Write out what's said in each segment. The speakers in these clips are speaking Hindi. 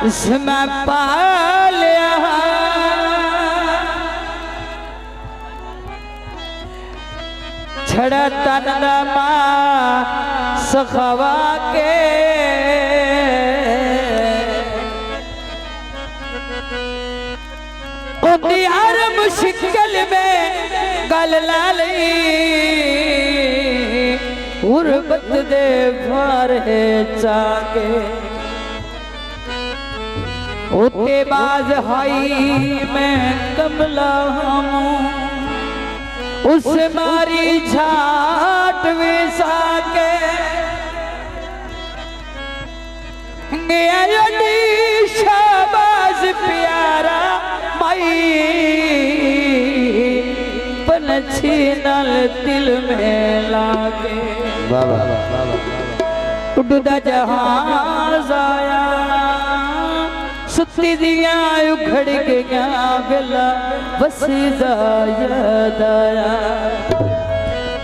इसमें पालिया छड़ा तनमा सखवा के हर मुश्किल में गल लाली गुरबत दे फारे चाके उते बाज हाई मैं कमला हूँ उस मारी झाट विसा के शाबाज प्यारा पनछी नल दिल में लागे उड़दा जहाज आया सुती दिया उखड़ गया बेला बस याद आया।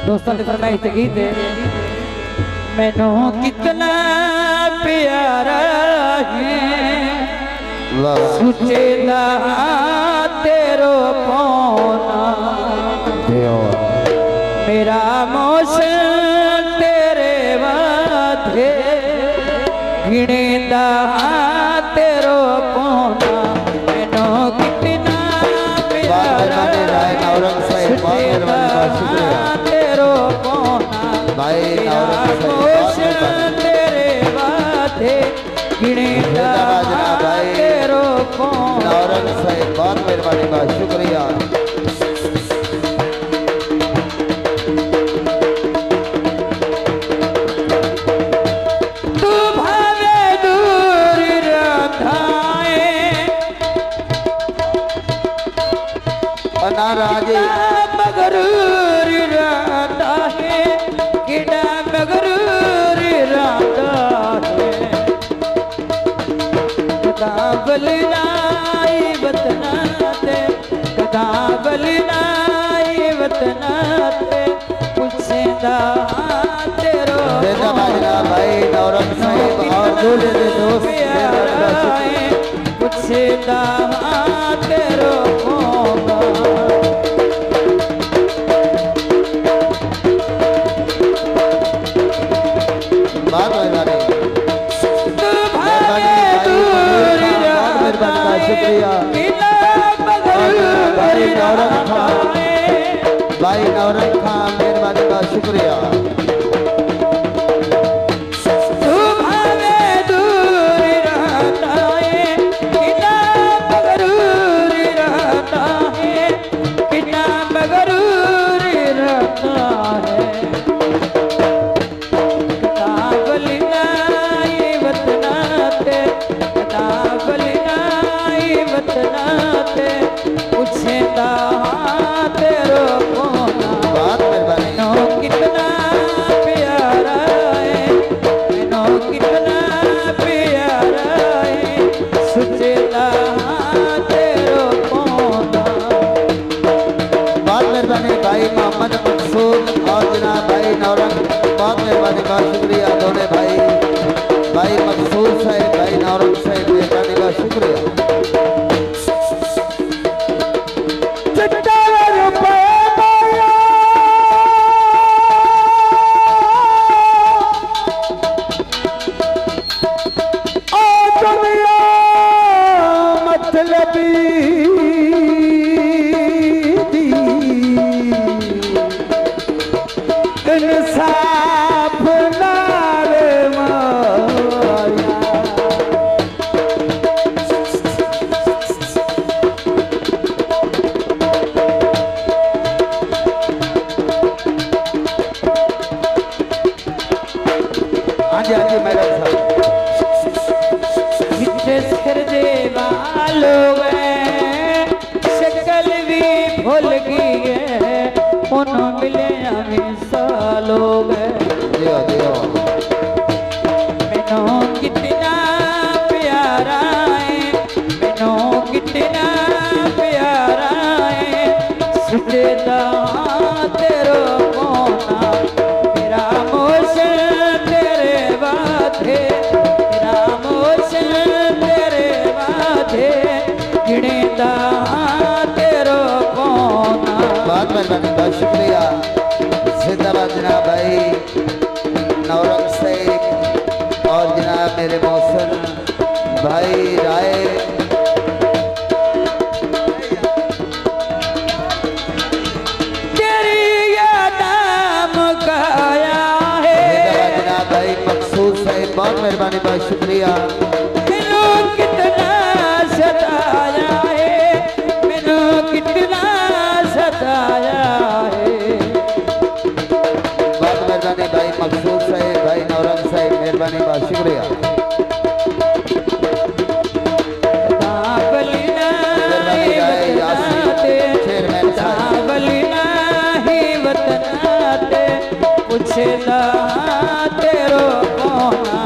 दोस्तों ने फरमाइश गीत मैनू कितना प्यारा है सुचेदा तेरो पौना मेरा मौसम तेरे वादे गिनेदा तेरो पौना मैनू कितना प्यारा सुचेदा तेरो पौना मेरा मौसम तेरे वादे गिनेदा तेरो पौना। औरंग साहिब बहुत मेहरबानी बा शुक्रिया। राजे मगरूर राता है किड़ा मगरूर राता है कदाबल नाई वतनाते कदाबल नाई वतनाते पुछेदा तेरो बाजना भाई नौरंग साहिब और दूल्हे दे दोस्त पुछेदा तेरो भाई नौरंग खान मेहरबानी का शुक्रिया। भाई मोहम्मद मकसूद और जनाब भाई नौरंग बहुत मेहरबानी का शुक्रिया। दोनों भाई मकसूद साहब भाई नौरंग साहब मेहरबानी का शुक्रिया। भूल गई उन मिले हमें सालों मैनू कितना प्यारा है मैनू कितना प्यारा है सुचेदा तेरो मोना मेरा मौसम तेरे बाते मेरा मौसम तेरे बहुत मेहरबानी, बहुत शुक्रिया। जिंदाबाद जनाब भाई नौरंग शेख और जनाब मेरे मोहसिन भाई राय। बहुत मेहरबानी, बहुत शुक्रिया। मैनू कितना सताया है, मैनू कितना सताया है। बहुत मेहरबानी भाई मकसूद साहब, भाई नौरंग साहब, मेहरबानी, बहुत शुक्रिया। पूछदा तेरो कौना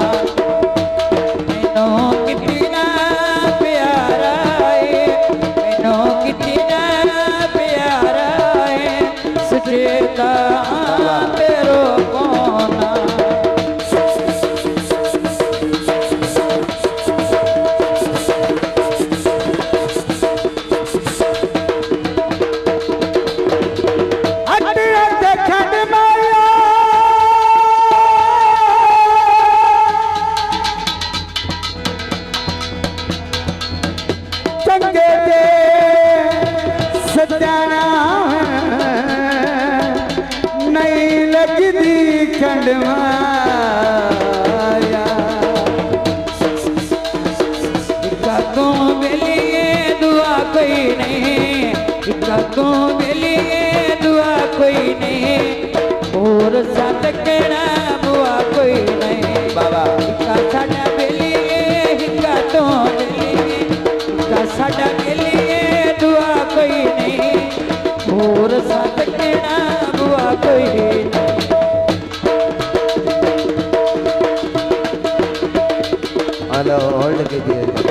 मैनू कितना प्यारा है, मैनू कितना प्यारा है, सजेदा तेरो कौना। नहीं लगदी खंडवाया को मिलिए दुआ कोई नहीं, को मिलिए दुआ कोई नहीं, और सदकड़ा बुआ कोई नहीं। बाबा साडा मिलिए हिक्का तो मिलिए, साडा मिलिए दुआ कोई नहीं, और सदकड़ा बुआ कोई नहीं। हेलो होल्ड कीजिए।